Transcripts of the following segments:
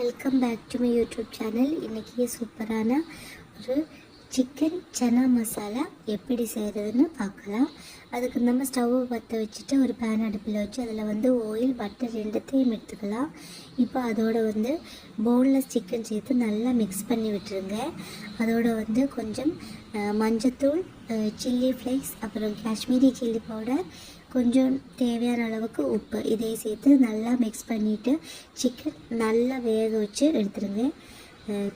Welcome back to my YouTube channel. இன்றைக்கி சூப்பரான ஒரு சிக்கன் சன்னா மசாலா எப்படி செய்கிறதுன்னு பார்க்கலாம். அதுக்கு நம்ம ஸ்டவ்வை பற்ற வச்சுட்டு ஒரு பேன் அடுப்பில் வச்சு அதில் ஆயில் பட்டர் ரெண்டுத்தையும் எடுத்துக்கலாம். இப்போ அதோட போன்லெஸ் சிக்கன் சேர்த்து நல்லா மிக்ஸ் பண்ணி விட்டுருங்க. அதோட கொஞ்சம் மஞ்சத்தூள், சில்லி ஃப்ளேக்ஸ், அப்புறம் காஷ்மீரி சில்லி பவுடர், கொஞ்சம் தேவையான அளவுக்கு உப்பு இதையும் சேர்த்து நல்லா மிக்ஸ் பண்ணிவிட்டு சிக்கன் நல்லா வேக வச்சு எடுத்துடுங்க.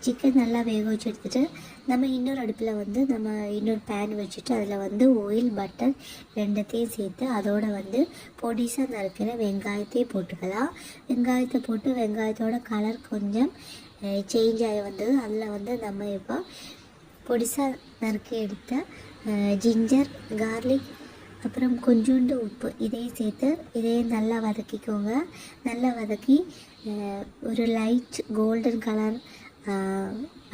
சிக்கன் நல்லா வேக வச்சு எடுத்துகிட்டு நம்ம இன்னொரு அடுப்பில் நம்ம இன்னொரு பேன் வச்சுட்டு அதில் ஆயில் பட்டர் ரெண்டுத்தையும் சேர்த்து அதோட பொடிசாக நறுக்கிற வெங்காயத்தையும் போட்டுக்கலாம். வெங்காயத்தை போட்டு வெங்காயத்தோட கலர் கொஞ்சம் சேஞ்ச் ஆகி வந்தது. அதில் நம்ம இப்போ பொடிசாக நறுக்கி எடுத்த ஜிஞ்சர், கார்லிக், அப்புறம் கொஞ்சோண்டு உப்பு இதையும் சேர்த்து இதையும் நல்லா வதக்கிக்கோங்க. நல்லா வதக்கி ஒரு லைட் கோல்டன் கலர்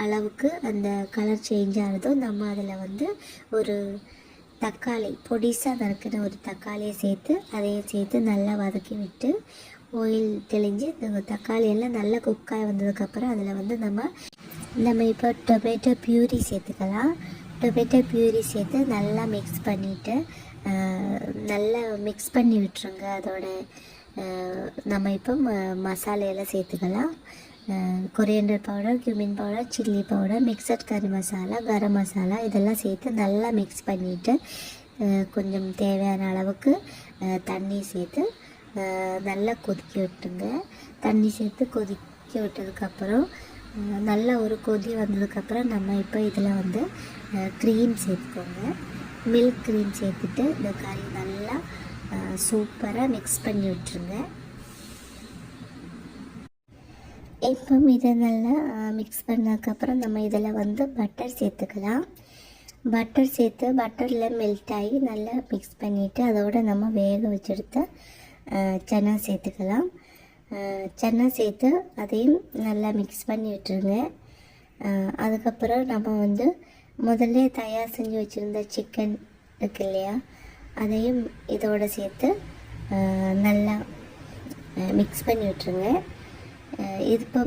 அளவுக்கு அந்த கலர் சேஞ்ச் ஆனதும் நம்ம அதில் ஒரு தக்காளி, பொடிசாக நறுக்கிற ஒரு தக்காளியை சேர்த்து அதையும் சேர்த்து நல்லா வதக்கி விட்டு ஆயில் தெளிஞ்சு இந்த தக்காளியெல்லாம் நல்லா குக்காய் வந்ததுக்கப்புறம் அதில் நம்ம இப்போ டொமேட்டோ பியூரி சேர்த்துக்கலாம். டொமேட்டோ பியூரி சேர்த்து நல்லா மிக்ஸ் பண்ணிவிட்டு நல்லா மிக்ஸ் பண்ணி விட்டுருங்க. அதோட நம்ம இப்போ மசாலையெல்லாம் சேர்த்துக்கலாம். Coriander powder, cumin powder, chilli powder, mixed கறி மசாலா, கரம் மசாலா இதெல்லாம் சேர்த்து நல்லா மிக்ஸ் பண்ணிவிட்டு கொஞ்சம் தேவையான அளவுக்கு தண்ணி சேர்த்து நல்லா கொதிக்க விட்டுருங்க. தண்ணி சேர்த்து கொதிக்க விட்டதுக்கப்புறம் நல்லா ஒரு கொதி வந்ததுக்கப்புறம் நம்ம இப்போ இதில் க்ரீம் சேர்த்துக்கோங்க. மில்க் க்ரீம் சேர்த்துட்டு இந்த கறி நல்லா சூப்பராக மிக்ஸ் பண்ணி விட்டுருங்க. இப்போ இதை நல்லா மிக்ஸ் பண்ணதுக்கப்புறம் நம்ம இதில் பட்டர் சேர்த்துக்கலாம். பட்டர் சேர்த்து பட்டரில் மெல்ட் ஆகி நல்லா மிக்ஸ் பண்ணிவிட்டு அதோடு நம்ம வேக வச்செடுத்த சன்னா சேர்த்துக்கலாம். சன்னா சேர்த்து அதையும் நல்லா மிக்ஸ் பண்ணி விட்டுருங்க. அதுக்கப்புறம் நம்ம முதல்ல தயார் செஞ்சு வச்சுருந்த சிக்கன் இருக்கு இல்லையா, அதையும் இதோடு சேர்த்து நல்லா மிக்ஸ் பண்ணி விட்டுருங்க. இப்போ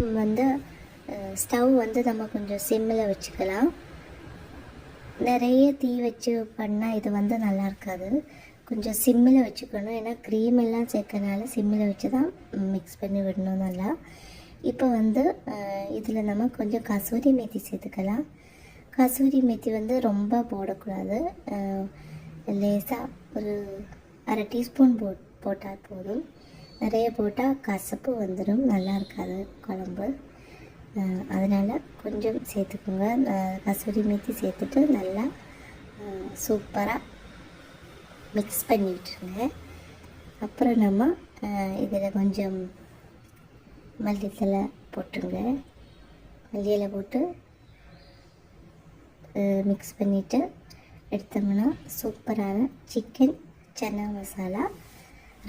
ஸ்டவ் நம்ம கொஞ்சம் சிம்மில் வச்சுக்கலாம். நிறைய தீ வச்சு பண்ணால் இது நல்லா இருக்காது. கொஞ்சம் சிம்மில் வச்சுக்கணும். ஏன்னா க்ரீம் எல்லாம் சேர்க்கறனால சிம்மில் வச்சு தான் மிக்ஸ் பண்ணி விடணும் நல்லா. இப்போ இதில் நம்ம கொஞ்சம் கசூரி மேத்தி சேர்த்துக்கலாம். கசூரி மேத்தி ரொம்ப போடக்கூடாது. லேசாக ஒரு அரை டீஸ்பூன் போட்டால் போதும். நிறைய போட்டால் கசப்பு வந்துடும், நல்லா இருக்காது குழம்பு. அதனால் கொஞ்சம் சேர்த்துக்கோங்க. கசூரி மேத்தி சேர்த்துட்டு நல்லா சூப்பராக மிக்ஸ் பண்ணி விட்டுருங்க. அப்புறம் நம்ம இதில் கொஞ்சம் மல்லித்தலை போட்டுருங்க. மல்லியில் போட்டு மிக்ஸ் பண்ணிவிட்டு எடுத்தோம்னா சூப்பரான சிக்கன் சன்னா மசாலா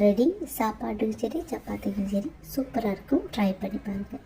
ரெடி. சாப்பாட்டுக்கும் சரி சப்பாத்திக்கும் சரி சூப்பராக இருக்கும். ட்ரை பண்ணி பாருங்கள்.